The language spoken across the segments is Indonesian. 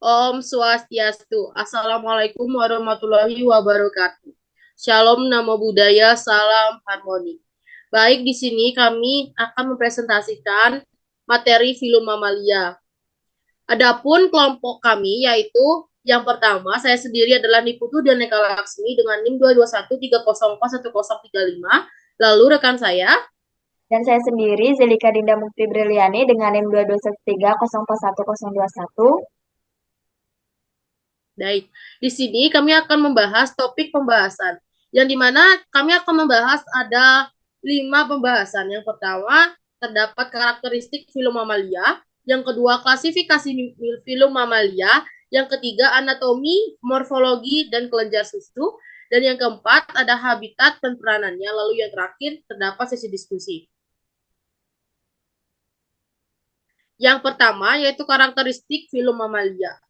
Om Swastiastu. Assalamualaikum warahmatullahi wabarakatuh. Shalom, namo buddhaya, salam harmoni. Baik, di sini kami akan mempresentasikan materi filum mamalia. Adapun kelompok kami yaitu yang pertama, saya sendiri adalah Niputu Daneka Laksmi dengan NIM 22130411035. Lalu rekan saya. Dan saya sendiri, Zelika Dinda Mukti Briliani dengan NIM 22130411021. Baik, di sini kami akan membahas topik pembahasan, yang dimana kami akan membahas ada 5 pembahasan. Yang pertama, terdapat karakteristik filum mamalia. Yang kedua, klasifikasi filum mamalia. Yang ketiga, anatomi, morfologi, dan kelenjar susu. Dan yang keempat, ada habitat dan peranannya. Lalu yang terakhir, terdapat sesi diskusi. Yang pertama, yaitu karakteristik filum mamalia.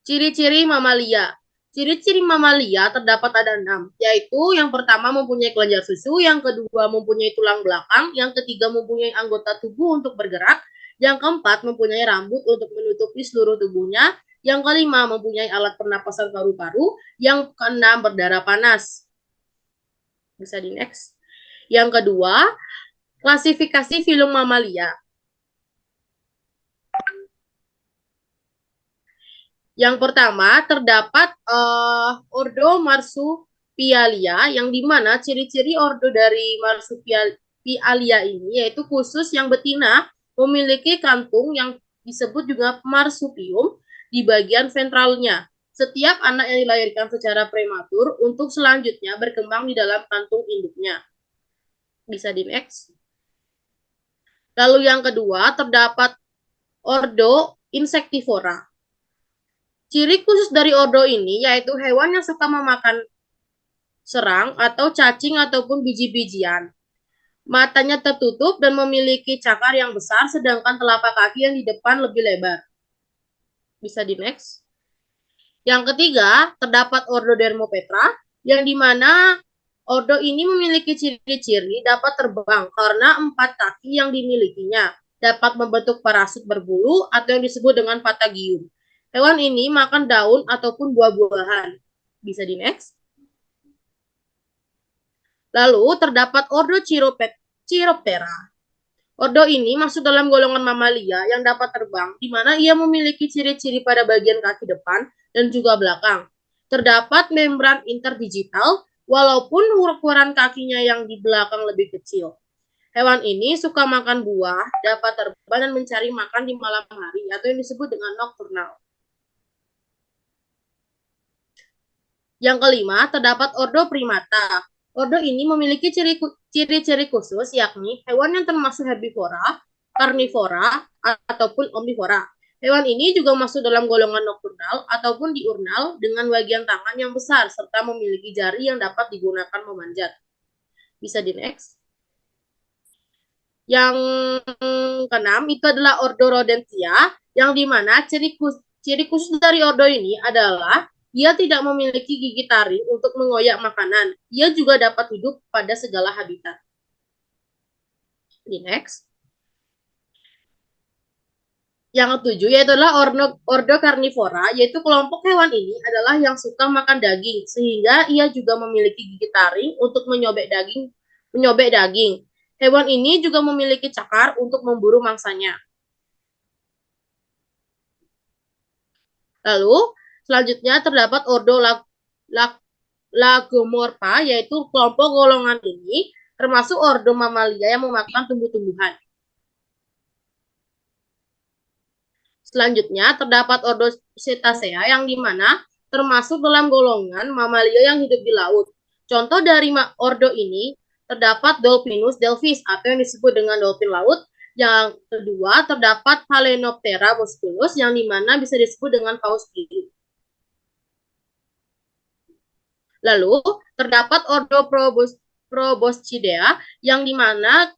Ciri-ciri mamalia. Ciri-ciri mamalia terdapat ada 6, yaitu yang pertama mempunyai kelenjar susu, yang kedua mempunyai tulang belakang, yang ketiga mempunyai anggota tubuh untuk bergerak, yang keempat mempunyai rambut untuk menutupi seluruh tubuhnya, yang kelima mempunyai alat pernapasan paru-paru, yang keenam berdarah panas. Bisa di next. Yang kedua, klasifikasi filum mamalia. Yang pertama, terdapat ordo Marsupialia, yang dimana ciri-ciri ordo dari Marsupialia ini yaitu khusus yang betina memiliki kantung yang disebut juga marsupium di bagian ventralnya. Setiap anak yang dilahirkan secara prematur untuk selanjutnya berkembang di dalam kantung induknya. Bisa di next. Lalu yang kedua, terdapat ordo Insectivora. Ciri khusus dari ordo ini yaitu hewan yang suka memakan serang atau cacing ataupun biji-bijian. Matanya tertutup dan memiliki cakar yang besar, sedangkan telapak kaki yang di depan lebih lebar. Bisa di next. Yang ketiga, terdapat ordo Dermopetra, yang dimana ordo ini memiliki ciri-ciri dapat terbang karena 4 kaki yang dimilikinya, dapat membentuk parasut berbulu atau yang disebut dengan patagium. Hewan ini makan daun ataupun buah-buahan. Bisa di next. Lalu terdapat ordo Chiroptera. Ordo ini masuk dalam golongan mamalia yang dapat terbang, di mana ia memiliki ciri-ciri pada bagian kaki depan dan juga belakang. Terdapat membran interdigital, walaupun ukuran kakinya yang di belakang lebih kecil. Hewan ini suka makan buah, dapat terbang dan mencari makan di malam hari atau yang disebut dengan nocturnal. Yang kelima, terdapat ordo primata. Ordo ini memiliki ciri-ciri khusus, yakni hewan yang termasuk herbivora, karnivora, ataupun omnivora. Hewan ini juga masuk dalam golongan nokturnal ataupun diurnal dengan bagian tangan yang besar, serta memiliki jari yang dapat digunakan memanjat. Bisa di next. Yang keenam itu adalah ordo Rodentia, yang dimana ciri khusus dari ordo ini adalah ia tidak memiliki gigi taring untuk mengoyak makanan. Ia juga dapat hidup pada segala habitat. Di next. Yang ketujuh yaitu adalah ordo Carnivora, yaitu kelompok hewan ini adalah yang suka makan daging, sehingga ia juga memiliki gigi taring untuk menyobek daging. Hewan ini juga memiliki cakar untuk memburu mangsanya. Lalu selanjutnya terdapat ordo Lagomorpha, yaitu kelompok golongan ini termasuk ordo mamalia yang memakan tumbuh-tumbuhan. Selanjutnya terdapat ordo Cetacea yang dimana termasuk dalam golongan mamalia yang hidup di laut. Contoh dari ordo ini terdapat Dolphinus delphis atau yang disebut dengan dolphin laut. Yang kedua terdapat Phalenoptera musculus yang dimana bisa disebut dengan paus biru. Lalu terdapat ordo Proboscidea yang dimana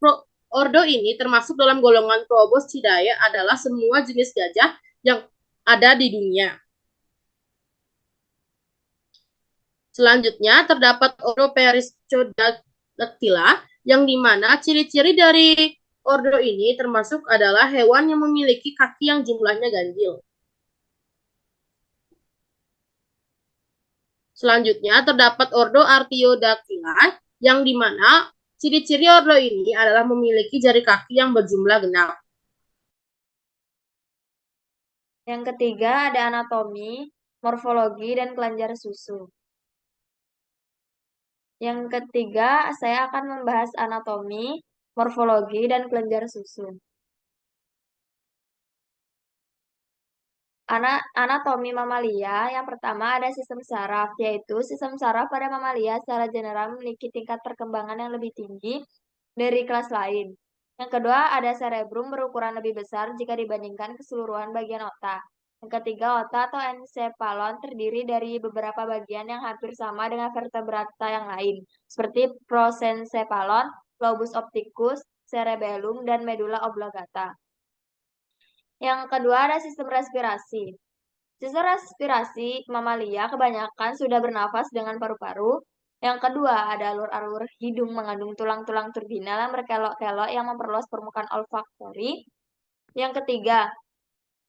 ordo ini termasuk dalam golongan Proboscidae adalah semua jenis gajah yang ada di dunia. Selanjutnya terdapat ordo Perissodactyla yang dimana ciri-ciri dari ordo ini termasuk adalah hewan yang memiliki kaki yang jumlahnya ganjil. Selanjutnya terdapat ordo Artiodactyla yang dimana ciri-ciri ordo ini adalah memiliki jari kaki yang berjumlah genap. Yang ketiga ada anatomi, morfologi, dan kelenjar susu. Yang ketiga, saya akan membahas anatomi, morfologi, dan kelenjar susu. Anatomi mamalia, yang pertama ada sistem saraf, yaitu sistem saraf pada mamalia secara general memiliki tingkat perkembangan yang lebih tinggi dari kelas lain. Yang kedua ada cerebrum berukuran lebih besar jika dibandingkan keseluruhan bagian otak. Yang ketiga, otak atau encephalon terdiri dari beberapa bagian yang hampir sama dengan vertebrata yang lain, seperti prosencephalon, lobus opticus, cerebellum, dan medulla oblongata. Yang kedua ada sistem respirasi. Sistem respirasi mamalia kebanyakan sudah bernafas dengan paru-paru. Yang kedua ada alur-alur hidung mengandung tulang-tulang turbinal yang berkelok-kelok yang memperluas permukaan olfaktori. Yang ketiga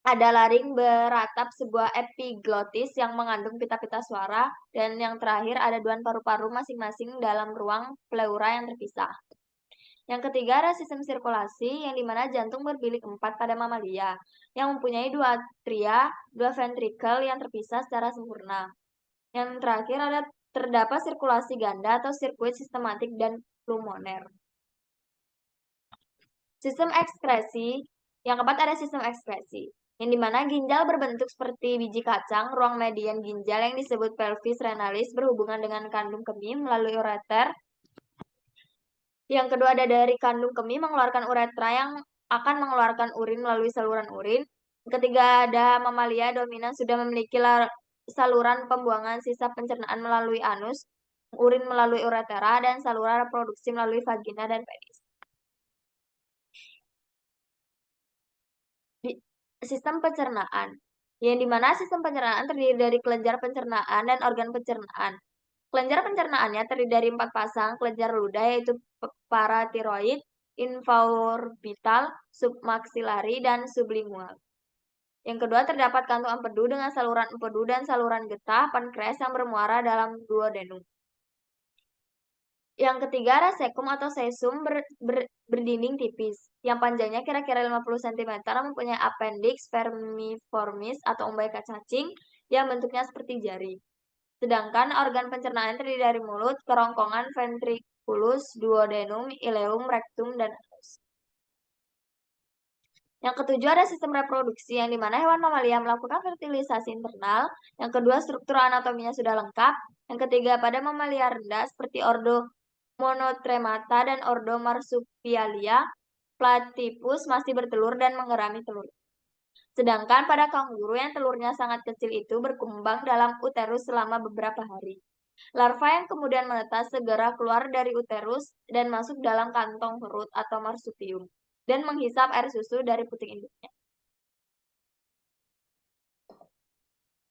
ada laring beratap sebuah epiglotis yang mengandung pita-pita suara. Dan yang terakhir ada duan paru-paru masing-masing dalam ruang pleura yang terpisah. Yang ketiga ada sistem sirkulasi yang dimana jantung berbilik 4 pada mamalia yang mempunyai 2 atria, 2 ventrikel yang terpisah secara sempurna. Yang terakhir ada terdapat sirkulasi ganda atau sirkuit sistematik dan pulmoner. Sistem ekskresi, yang keempat ada sistem ekskresi, yang dimana ginjal berbentuk seperti biji kacang, ruang median ginjal yang disebut pelvis renalis berhubungan dengan kandung kemih melalui ureter. Yang kedua ada dari kandung kemih mengeluarkan uretra yang akan mengeluarkan urin melalui saluran urin. Yang ketiga ada mamalia dominan sudah memiliki saluran pembuangan sisa pencernaan melalui anus, urin melalui uretera, dan saluran reproduksi melalui vagina dan penis. Sistem pencernaan, yang dimana sistem pencernaan terdiri dari kelenjar pencernaan dan organ pencernaan. Kelenjar pencernaannya terdiri dari 4 pasang kelenjar ludah yaitu paratiroid, infraorbital, submaksilari, dan sublingual. Yang kedua terdapat kantung empedu dengan saluran empedu dan saluran getah pankreas yang bermuara dalam duodenum. Yang ketiga ada sekum atau sesum berdinding tipis, yang panjangnya kira-kira 50 cm, mempunyai appendix vermiformis atau umbilical cacing yang bentuknya seperti jari. Sedangkan organ pencernaan terdiri dari mulut, kerongkongan, ventriculus, duodenum, ileum, rectum, dan anus. Yang ketujuh ada sistem reproduksi, yang dimana hewan mamalia melakukan fertilisasi internal. Yang kedua struktur anatominya sudah lengkap. Yang ketiga pada mamalia rendah seperti ordo Monotremata dan ordo Marsupialia, platypus masih bertelur dan mengerami telur. Sedangkan pada kanguru yang telurnya sangat kecil itu berkembang dalam uterus selama beberapa hari. Larva yang kemudian menetas segera keluar dari uterus dan masuk dalam kantong perut atau marsupium dan menghisap air susu dari puting induknya.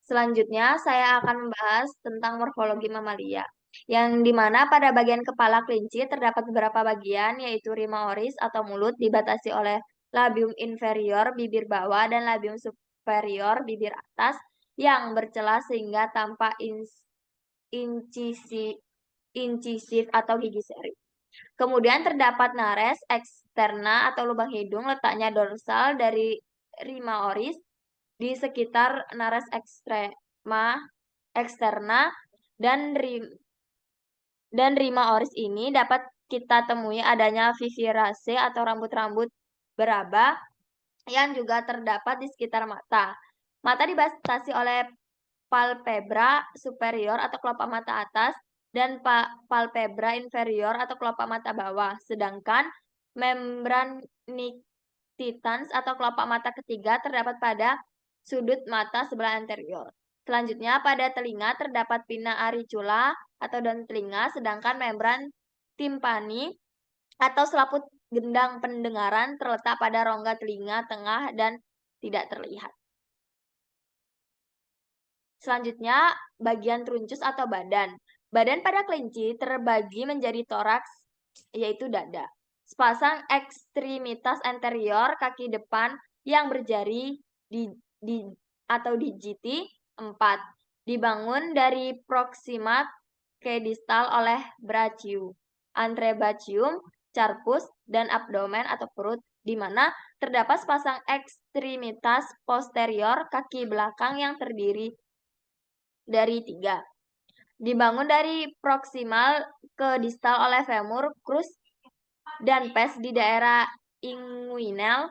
Selanjutnya saya akan membahas tentang morfologi mamalia, yang dimana pada bagian kepala kelinci terdapat beberapa bagian, yaitu rima oris atau mulut dibatasi oleh labium inferior bibir bawah dan labium superior bibir atas yang bercelah sehingga tampak incisif atau gigi seri. Kemudian terdapat nares eksterna atau lubang hidung letaknya dorsal dari rima oris di sekitar nares eksterna dan rima oris ini dapat kita temui adanya vivirase atau rambut-rambut beraba yang juga terdapat di sekitar mata. Mata dibatasi oleh palpebra superior atau kelopak mata atas dan palpebra inferior atau kelopak mata bawah. Sedangkan membran nictitans atau kelopak mata ketiga terdapat pada sudut mata sebelah anterior. Selanjutnya pada telinga terdapat pinna auricula atau daun telinga, sedangkan membran timpani atau selaput gendang pendengaran terletak pada rongga telinga tengah dan tidak terlihat. Selanjutnya, bagian truncus atau badan. Badan pada kelinci terbagi menjadi toraks, yaitu dada. sepasang ekstremitas anterior kaki depan yang berjari atau digiti 4. Dibangun dari proximat ke distal oleh brachium, antebranchium, carpus, dan abdomen atau perut, di mana terdapat sepasang ekstremitas posterior kaki belakang yang terdiri dari 3. Dibangun dari proksimal ke distal oleh femur, crus, dan pes di daerah inguinal.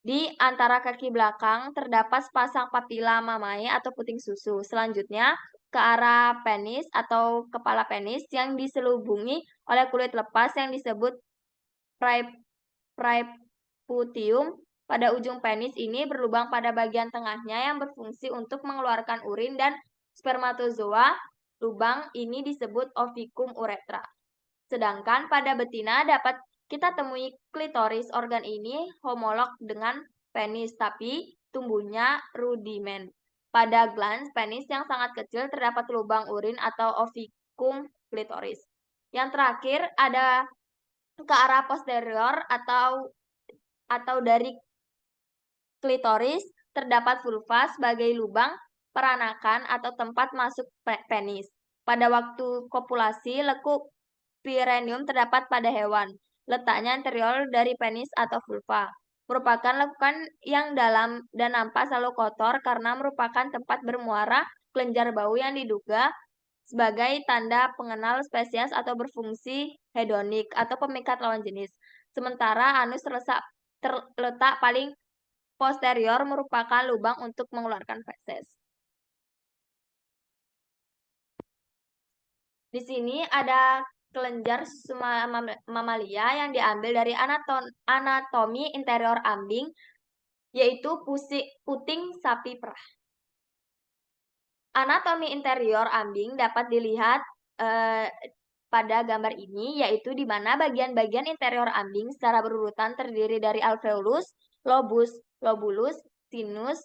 Di antara kaki belakang terdapat sepasang papila mamae atau puting susu. Selanjutnya, ke arah penis atau kepala penis yang diselubungi oleh kulit lepas yang disebut praeputium. Pada ujung penis ini berlubang pada bagian tengahnya yang berfungsi untuk mengeluarkan urin dan spermatozoa. Lubang ini disebut ovikum uretra. Sedangkan pada betina dapat kita temui klitoris. Organ ini homolog dengan penis, tapi tumbuhnya rudimen. Pada glans penis yang sangat kecil terdapat lubang urin atau ovikum klitoris. Yang terakhir ada ke arah posterior atau dari klitoris terdapat vulva sebagai lubang peranakan atau tempat masuk penis. Pada waktu kopulasi, lekuk perineum terdapat pada hewan. Letaknya anterior dari penis atau vulva. Merupakan lekukan yang dalam dan nampak selalu kotor karena merupakan tempat bermuara kelenjar bau yang diduga sebagai tanda pengenal spesies atau berfungsi hedonik atau pemikat lawan jenis. Sementara anus terletak paling posterior merupakan lubang untuk mengeluarkan feses. Di sini ada kelenjar susu mamalia yang diambil dari anatomi interior ambing, yaitu puting sapi perah. Anatomi interior ambing dapat dilihat pada gambar ini, yaitu di mana bagian-bagian interior ambing secara berurutan terdiri dari alveolus, lobulus, sinus,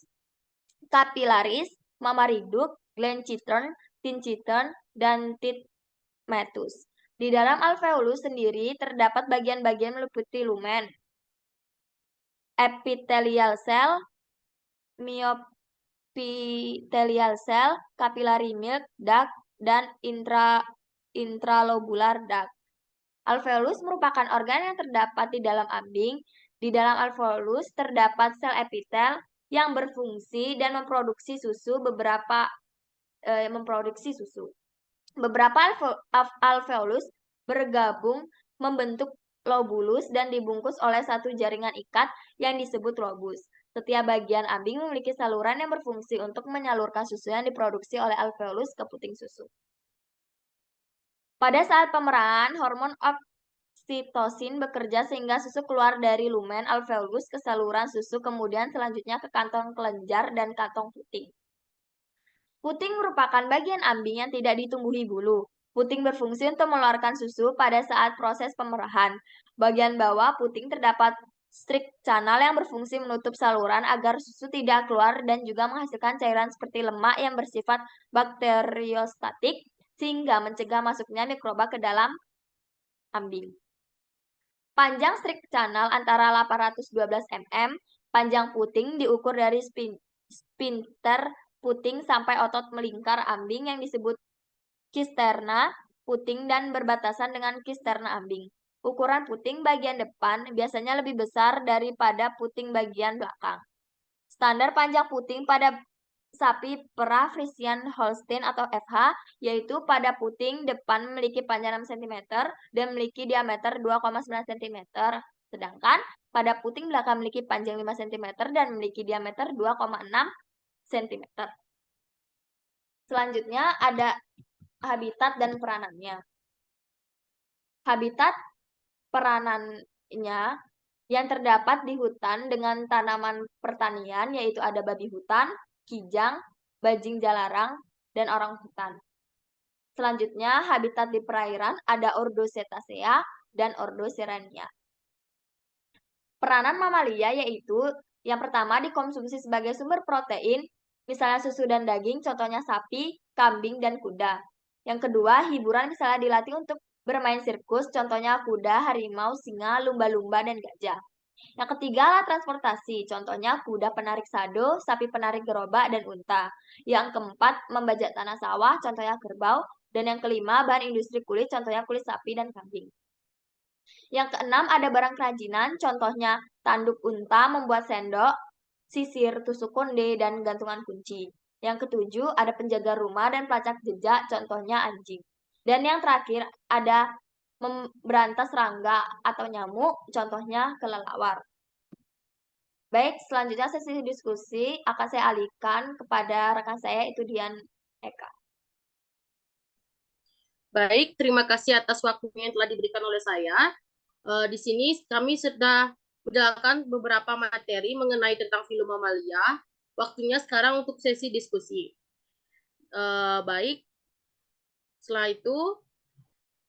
capillaris, mammary duct, gland chiton, tin chiton, dan titmetus. Di dalam alveolus sendiri terdapat bagian-bagian meliputi lumen, epithelial cell, myoepithelial cell, capillary milk duct, dan intralobular duct. Alveolus merupakan organ yang terdapat di dalam ambing. Di dalam alveolus terdapat sel epitel yang berfungsi dan memproduksi susu. Beberapa alveolus bergabung membentuk lobulus dan dibungkus oleh satu jaringan ikat yang disebut lobus. Setiap bagian ambing memiliki saluran yang berfungsi untuk menyalurkan susu yang diproduksi oleh alveolus ke puting susu. Pada saat pemerahan, hormon oksitosin bekerja sehingga susu keluar dari lumen alveolus ke saluran susu, kemudian selanjutnya ke kantong kelenjar dan kantong puting. Puting merupakan bagian ambing yang tidak ditumbuhi bulu. Puting berfungsi untuk mengeluarkan susu pada saat proses pemerahan. Bagian bawah puting terdapat strict canal yang berfungsi menutup saluran agar susu tidak keluar dan juga menghasilkan cairan seperti lemak yang bersifat bakteriostatik sehingga mencegah masuknya mikroba ke dalam ambing. Panjang strict canal antara 812 mm. Panjang puting diukur dari sphincter puting sampai otot melingkar ambing yang disebut cisterna puting dan berbatasan dengan cisterna ambing. Ukuran puting bagian depan biasanya lebih besar daripada puting bagian belakang. Standar panjang puting pada sapi perah Friesian Holstein atau FH, yaitu pada puting depan memiliki panjang 6 cm dan memiliki diameter 2,9 cm, sedangkan pada puting belakang memiliki panjang 5 cm dan memiliki diameter 2,6 cm. Selanjutnya ada habitat dan peranannya. Habitat peranannya yang terdapat di hutan dengan tanaman pertanian, yaitu ada babi hutan, kijang, bajing jalarang, dan orang hutan. Selanjutnya, habitat di perairan ada ordo Cetacea dan ordo Sirenia. Peranan mamalia yaitu yang pertama dikonsumsi sebagai sumber protein, misalnya susu dan daging, contohnya sapi, kambing, dan kuda. Yang kedua, hiburan misalnya dilatih untuk Bermain sirkus, contohnya kuda, harimau, singa, lumba-lumba, dan gajah. Yang ketiga alat transportasi, contohnya kuda penarik sado, sapi penarik gerobak, dan unta. Yang keempat, membajak tanah sawah, contohnya kerbau. Dan yang kelima, bahan industri kulit, contohnya kulit sapi dan kambing. Yang keenam, ada barang kerajinan, contohnya tanduk unta membuat sendok, sisir tusuk konde, dan gantungan kunci. Yang ketujuh, ada penjaga rumah dan pelacak jejak, contohnya anjing. Dan yang terakhir, ada memberantas serangga atau nyamuk, contohnya kelelawar. Baik, selanjutnya sesi diskusi akan saya alihkan kepada rekan saya, itu Dian Eka. Baik, terima kasih atas waktunya yang telah diberikan oleh saya. Di sini kami sudah menjelaskan beberapa materi mengenai tentang film mamalia. Waktunya sekarang untuk sesi diskusi. Baik, setelah itu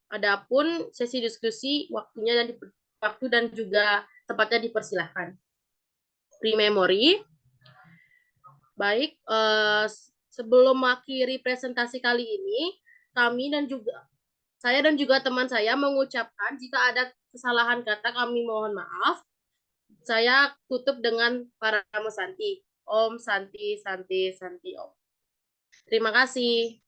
adapun sesi diskusi waktunya waktu dan juga tempatnya dipersilahkan. Pre-memory. Baik, sebelum mengakhiri presentasi kali ini, kami dan juga saya dan juga teman saya mengucapkan jika ada kesalahan kata kami mohon maaf. Saya tutup dengan para Santi. Om Santi, Santi, Santi, Om. Terima kasih.